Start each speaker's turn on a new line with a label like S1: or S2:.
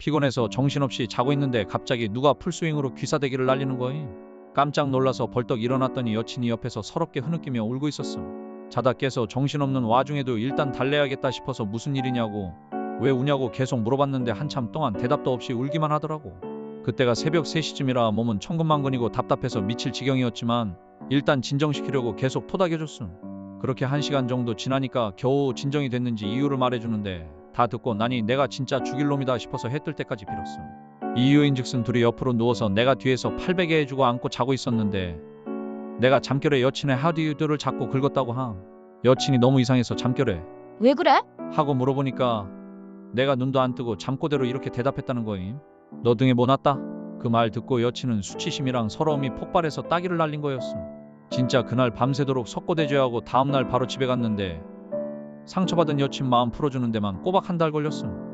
S1: 피곤해서 정신없이 자고 있는데 갑자기 누가 풀스윙으로 귀사대기를 날리는 거임. 깜짝 놀라서 벌떡 일어났더니 여친이 옆에서 서럽게 흐느끼며 울고 있었음. 자다 깨서 정신없는 와중에도 일단 달래야겠다 싶어서 무슨 일이냐고 왜 우냐고 계속 물어봤는데 한참 동안 대답도 없이 울기만 하더라고. 그때가 새벽 3시쯤이라 몸은 천근만근이고 답답해서 미칠 지경이었지만 일단 진정시키려고 계속 토닥여줬음. 그렇게 1시간 정도 지나니까 겨우 진정이 됐는지 이유를 말해주는데 다 듣고 나니 내가 진짜 죽일 놈이다 싶어서 해 뜰 때까지 빌었음. 이유인즉슨 둘이 옆으로 누워서 내가 뒤에서 팔베개 해주고 안고 자고 있었는데 내가 잠결에 여친의 하디유드를 자꾸 긁었다고 함. 여친이 너무 이상해서 잠결에
S2: 왜 그래?
S1: 하고 물어보니까 내가 눈도 안 뜨고 잠꼬대로 이렇게 대답했다는 거임. 너 등에 뭐 났다? 그 말 듣고 여친은 수치심이랑 서러움이 폭발해서 따기를 날린 거였음. 진짜 그날 밤새도록 석고대죄하고 다음날 바로 집에 갔는데 상처받은 여친 마음 풀어주는 데만 꼬박 1달 걸렸음.